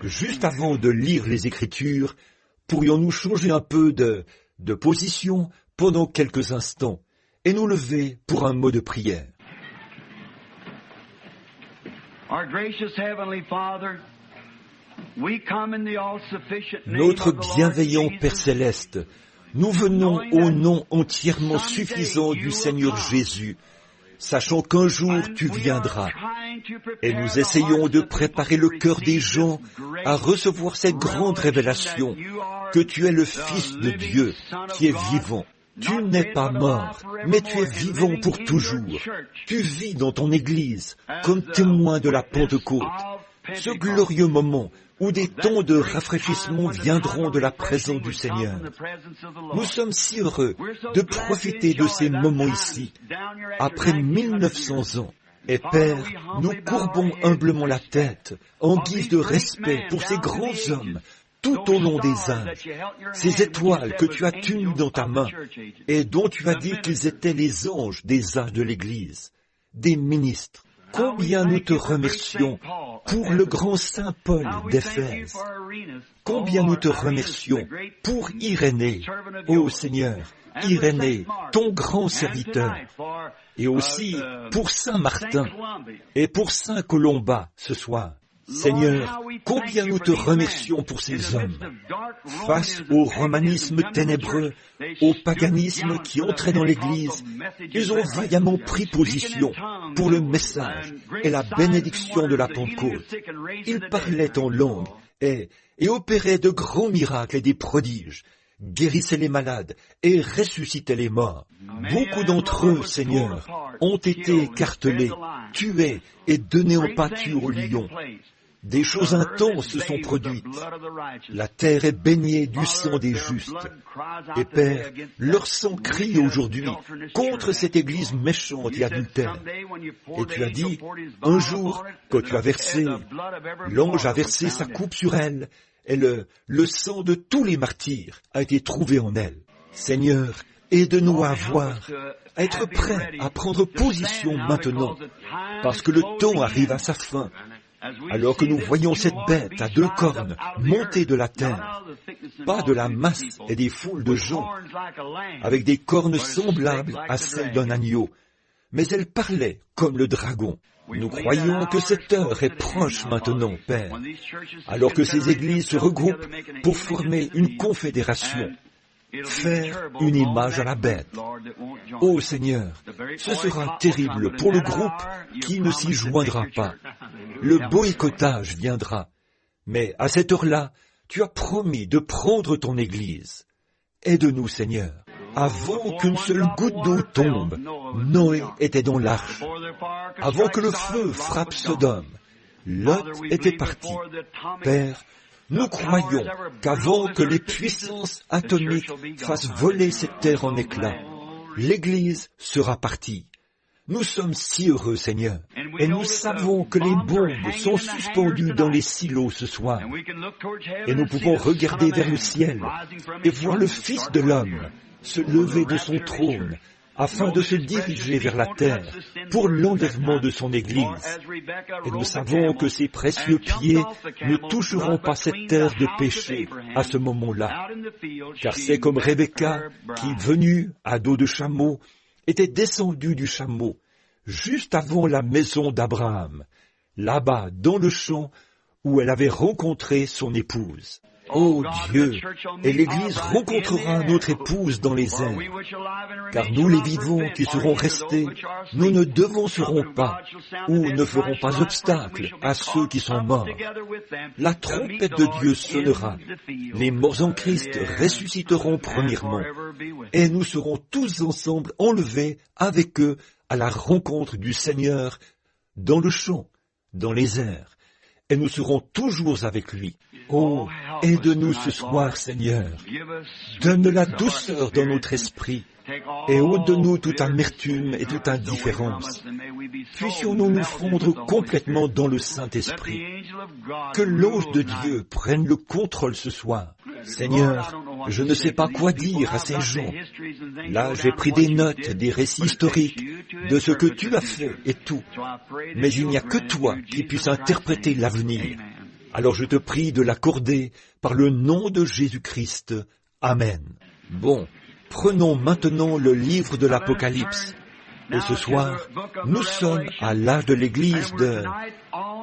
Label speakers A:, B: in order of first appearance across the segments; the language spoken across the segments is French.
A: Juste avant de lire les Écritures, pourrions-nous changer un peu de position pendant quelques instants et nous lever pour un mot de prière? Notre bienveillant Père Céleste, nous venons au nom entièrement suffisant du Seigneur Jésus, sachant qu'un jour tu viendras, et nous essayons de préparer le cœur des gens à recevoir cette grande révélation que tu es le Fils de Dieu qui est vivant. Tu n'es pas mort, mais tu es vivant pour toujours. Tu vis dans ton Église comme témoin de la Pentecôte, ce glorieux moment où des temps de rafraîchissement viendront de la présence du Seigneur. Nous sommes si heureux de profiter de ces moments ici, après 1900 ans. Et Père, nous courbons humblement la tête en guise de respect pour ces grands hommes tout au long des âges, ces étoiles que tu as tenues dans ta main et dont tu as dit qu'ils étaient les anges des âges de l'Église, des ministres. Combien nous te remercions pour le grand saint Paul d'Éphèse. Combien nous te remercions pour Irénée, ô Seigneur, Irénée, ton grand serviteur, et aussi pour saint Martin et pour saint Colomba ce soir. Seigneur, combien nous te remercions pour ces hommes. Face au romanisme ténébreux, au paganisme qui entrait dans l'Église, ils ont vaillamment pris position pour le message et la bénédiction de la Pentecôte. Ils parlaient en langue et opéraient de grands miracles et des prodiges, guérissaient les malades et ressuscitaient les morts. Beaucoup d'entre eux, Seigneur, ont été écartelés, tués et donnés en pâture aux lions. Des choses intenses se sont produites. La terre est baignée du sang des justes. Et Père, leur sang crie aujourd'hui contre cette Église méchante et adultère. Et tu as dit, un jour, quand tu as versé, l'ange a versé sa coupe sur elle, et le sang de tous les martyrs a été trouvé en elle. Seigneur, aide-nous à être prêts à prendre position maintenant, parce que le temps arrive à sa fin. Alors que nous voyons cette bête à deux cornes monter de la terre, pas de la masse et des foules de gens, avec des cornes semblables à celles d'un agneau, mais elle parlait comme le dragon. Nous croyons que cette heure est proche maintenant, Père, alors que ces églises se regroupent pour former une confédération, faire une image à la bête. Ô Seigneur, ce sera terrible pour le groupe qui ne s'y joindra pas. Le boycottage viendra. Mais à cette heure-là, tu as promis de prendre ton Église. Aide-nous, Seigneur. Avant qu'une seule goutte d'eau tombe, Noé était dans l'arche. Avant que le feu frappe Sodome, Lot était parti. Père, nous croyons qu'avant que les puissances atomiques fassent voler cette terre en éclats, l'Église sera partie. Nous sommes si heureux, Seigneur, et nous savons que les bombes sont suspendues dans les silos ce soir. Et nous pouvons regarder vers le ciel et voir le Fils de l'homme se lever de son trône afin de se diriger vers la terre pour l'enlèvement de son Église. Et nous savons que ses précieux pieds ne toucheront pas cette terre de péché à ce moment-là, car c'est comme Rebecca qui, venue à dos de chameau, était descendue du chameau juste avant la maison d'Abraham, là-bas dans le champ où elle avait rencontré son épouse. Ô Dieu, et l'Église rencontrera notre épouse dans les airs, car nous les vivants qui serons restés, nous ne devancerons pas ou ne ferons pas obstacle à ceux qui sont morts. La trompette de Dieu sonnera, les morts en Christ ressusciteront premièrement, et nous serons tous ensemble enlevés avec eux à la rencontre du Seigneur dans le champ, dans les airs, et nous serons toujours avec lui. Oh, aide-nous ce soir, Seigneur. Donne la douceur dans notre esprit et ôte de nous toute amertume et toute indifférence. Puissions-nous nous fondre complètement dans le Saint-Esprit. Que l'ange de Dieu prenne le contrôle ce soir. Seigneur, je ne sais pas quoi dire à ces gens. Là, j'ai pris des notes, des récits historiques de ce que tu as fait et tout. Mais il n'y a que toi qui puisses interpréter l'avenir. Alors je te prie de l'accorder par le nom de Jésus-Christ. Amen. Bon, prenons maintenant le livre de l'Apocalypse. Et ce soir, nous sommes à l'âge de l'Église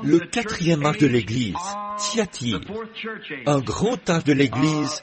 A: le 4e âge de l'Église, Thyatire, un grand âge de l'Église